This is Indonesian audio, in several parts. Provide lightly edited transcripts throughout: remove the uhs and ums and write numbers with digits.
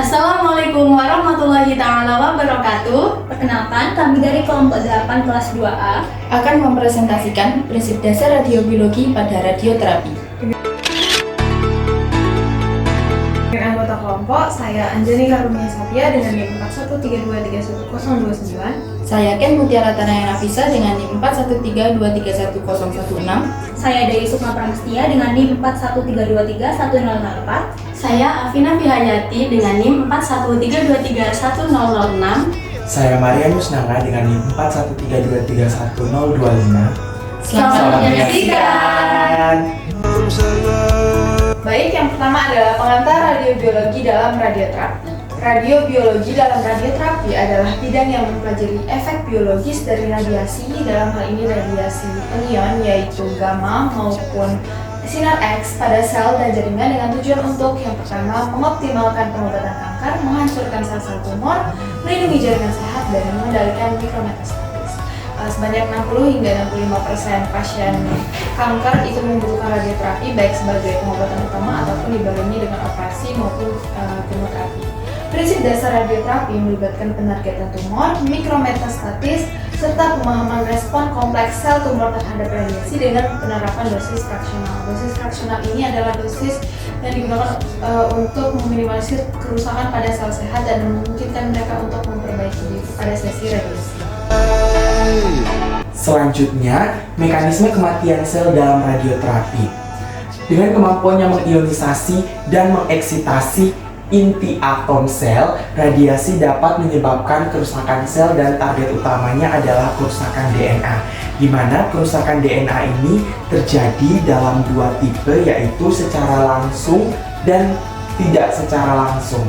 Assalamualaikum warahmatullahi ta'ala wabarakatuh. Perkenalkan, kami dari kelompok 8 kelas 2A akan mempresentasikan prinsip dasar radiobiologi pada radioterapi. Dengan anggota kelompok, saya Anjani Karunia Satya dengan NIM 4132311029. Saya Ken Mutiara Tanaya Nafisa dengan NIM 4132311016. Saya Dewi Sukma Pramestia dengan NIM 41323104. Saya Afina Fihayati dengan NIM 41323106. Saya Maria Musnanga dengan NIM 41323105. Selamat menyaksikan. Baik, yang pertama adalah pengantar radiobiologi dalam radioterapi. Radiobiologi dalam radioterapi adalah bidang yang mempelajari efek biologis dari radiasi, dalam hal ini radiasi anion yaitu gamma maupun sinar X pada sel dan jaringan dengan tujuan untuk yang pertama mengoptimalkan pengobatan kanker, menghancurkan sel-sel tumor, melindungi jaringan sehat dan mengendalikan mikrometastasis. Sebanyak 60 hingga 65% pasien kanker itu membutuhkan radioterapi baik sebagai pengobatan utama ataupun dibarengi dengan operasi maupun kemoterapi. Prinsip dasar radioterapi melibatkan penargetan tumor, mikrometastasis, serta pemahaman respon kompleks sel tumor terhadap radiasi dengan penerapan dosis fraksional. Dosis fraksional ini adalah dosis yang digunakan untuk meminimalisir kerusakan pada sel sehat dan memungkinkan mereka untuk memperbaiki diri pada sesi radiasi. Selanjutnya, mekanisme kematian sel dalam radioterapi. Dengan kemampuannya mengionisasi dan mengeksitasi inti atom sel, radiasi dapat menyebabkan kerusakan sel dan target utamanya adalah kerusakan DNA. Di mana kerusakan DNA ini terjadi dalam dua tipe, yaitu secara langsung dan tidak secara langsung.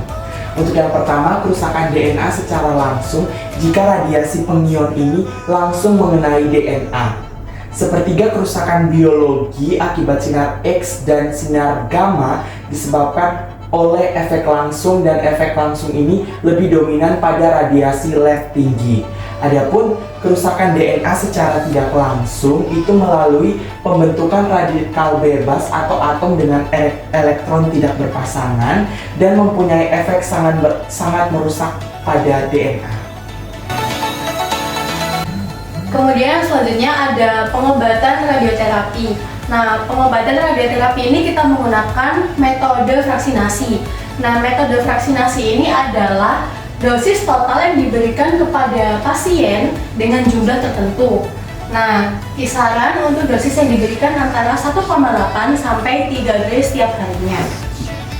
Untuk yang pertama, kerusakan DNA secara langsung jika radiasi pengion ini langsung mengenai DNA. Sepertiga kerusakan biologi akibat sinar X dan sinar gamma disebabkan oleh efek langsung, dan efek langsung ini lebih dominan pada radiasi LED tinggi. Adapun kerusakan DNA secara tidak langsung itu melalui pembentukan radikal bebas atau atom dengan elektron tidak berpasangan dan mempunyai efek sangat merusak pada DNA. Kemudian selanjutnya ada pengobatan radioterapi. Nah, pengobatan radioterapi ini kita menggunakan metode vaksinasi. Nah, metode vaksinasi ini adalah dosis total yang diberikan kepada pasien dengan jumlah tertentu. Nah, kisaran untuk dosis yang diberikan antara 1,8 sampai 3 gray setiap harinya.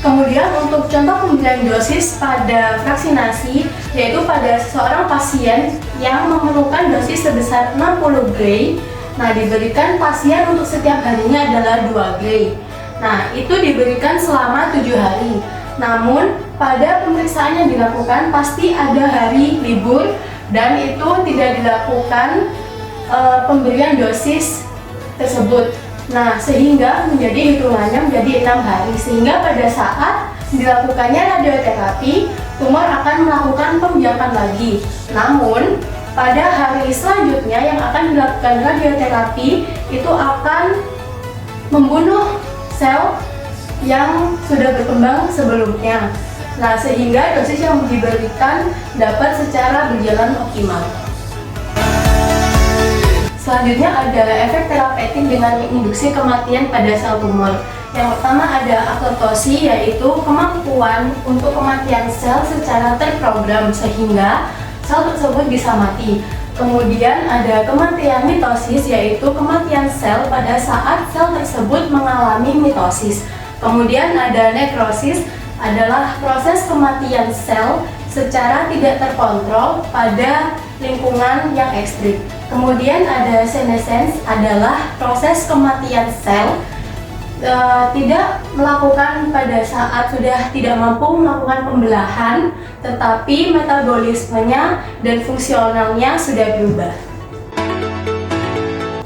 Kemudian untuk contoh pemberian dosis pada vaksinasi, yaitu pada seorang pasien yang memerlukan dosis sebesar 60 gray. Nah, diberikan pasien untuk setiap harinya adalah 2 gray. Nah, itu diberikan selama 7 hari. Namun, pada pemeriksaan yang dilakukan pasti ada hari libur dan itu tidak dilakukan pemberian dosis tersebut. Nah, sehingga menjadi hitungannya menjadi 6 hari. Sehingga pada saat dilakukannya radioterapi, tumor akan melakukan pembiakan lagi. Namun, pada hari selanjutnya yang akan dilakukan radioterapi itu akan membunuh sel yang sudah berkembang sebelumnya. Nah, sehingga dosis yang diberikan dapat secara berjalan optimal. Selanjutnya ada efek terapeutik dengan induksi kematian pada sel tumor. Yang pertama ada apoptosi, yaitu kemampuan untuk kematian sel secara terprogram sehingga sel tersebut bisa mati. Kemudian ada kematian mitosis, yaitu kematian sel pada saat sel tersebut mengalami mitosis. Kemudian ada nekrosis, adalah proses kematian sel secara tidak terkontrol pada lingkungan yang ekstrim. Kemudian ada senesens, adalah proses kematian sel tidak melakukan pada saat sudah tidak mampu melakukan pembelahan, tetapi metabolismenya dan fungsionalnya sudah berubah.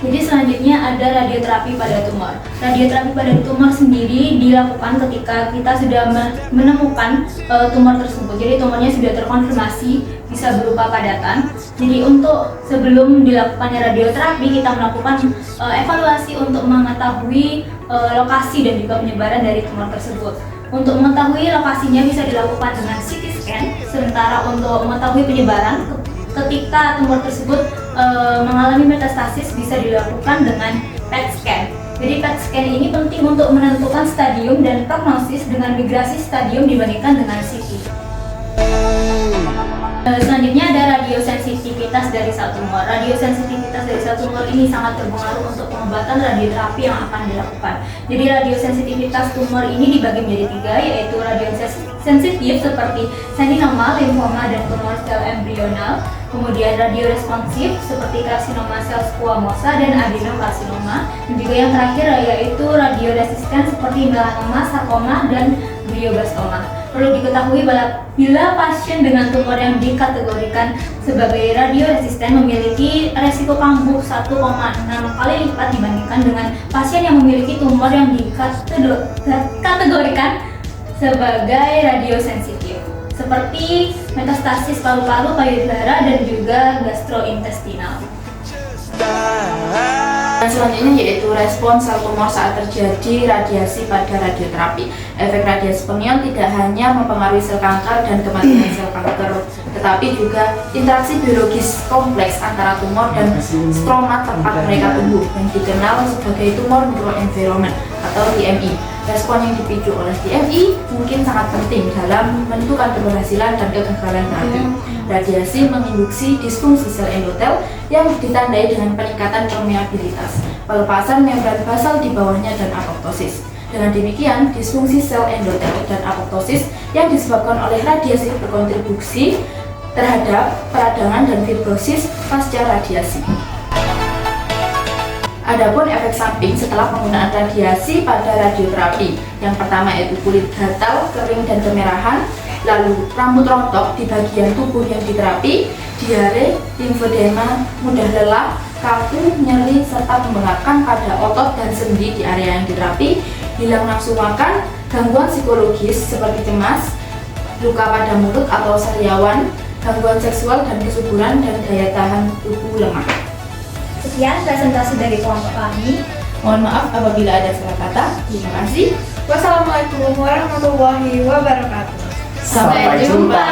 Jadi selanjutnya ada radioterapi pada tumor. Radioterapi pada tumor sendiri dilakukan ketika kita sudah menemukan tumor tersebut. Jadi tumornya sudah terkonfirmasi bisa berupa padatan. Jadi untuk sebelum dilakukannya radioterapi kita melakukan evaluasi untuk mengetahui lokasi dan juga penyebaran dari tumor tersebut. Untuk mengetahui lokasinya bisa dilakukan dengan CT scan, sementara untuk mengetahui penyebaran ketika tumor tersebut mengalami metastasis bisa dilakukan dengan PET scan. Jadi PET scan ini penting untuk menentukan stadium dan prognosis dengan migrasi stadium dibandingkan dengan CT. Selanjutnya ada radiosensitivitas dari sel tumor. Radiosensitivitas dari sel tumor ini sangat berpengaruh untuk pengobatan radioterapi yang akan dilakukan. Jadi radiosensitivitas tumor ini dibagi menjadi 3, yaitu radiosensitif seperti seninoma, limfoma, dan tumor sel embrional. Kemudian radioresponsif seperti karsinoma sel squamosa dan adenokarsinoma. Dan juga yang terakhir yaitu radioresisten seperti melanoma, sarkoma, dan glioblastoma. Perlu diketahui bila pasien dengan tumor yang dikategorikan sebagai radioresisten memiliki resiko kambuh 1,6 kali lipat dibandingkan dengan pasien yang memiliki tumor yang dikategorikan sebagai radiosensitif, seperti metastasis paru-paru, payudara, dan juga gastrointestinal. Dan selanjutnya yaitu respons sel tumor saat terjadi radiasi pada radioterapi. Efek radiasi penion tidak hanya mempengaruhi sel kanker dan kematian sel kanker, tetapi juga interaksi biologis kompleks antara tumor dan stroma tempat mereka tumbuh yang dikenal sebagai tumor microenvironment atau TME. Respon yang dipicu oleh TME mungkin sangat penting dalam menentukan keberhasilan dan kegagalan terapi. Radiasi menginduksi disfungsi sel endotel yang ditandai dengan peningkatan permeabilitas, pelepasan membran basal di bawahnya, dan apoptosis. Dengan demikian, disfungsi sel endotel dan apoptosis yang disebabkan oleh radiasi berkontribusi terhadap peradangan dan fibrosis pasca radiasi. Adapun efek samping setelah penggunaan radiasi pada radioterapi, yang pertama yaitu kulit gatal, kering, dan kemerahan, lalu rambut rontok di bagian tubuh yang diterapi, diare, limfodema, mudah lelah, kaku, nyeri, serta pembengkakan pada otot dan sendi di area yang diterapi, hilang nafsu makan, gangguan psikologis seperti cemas, luka pada mulut atau sariawan, gangguan seksual dan kesuburan, dan daya tahan tubuh lemah. Sekian presentasi dari kelompok kami. Mohon maaf apabila ada salah kata. Terima kasih. Wassalamualaikum warahmatullahi wabarakatuh. Sampai jumpa.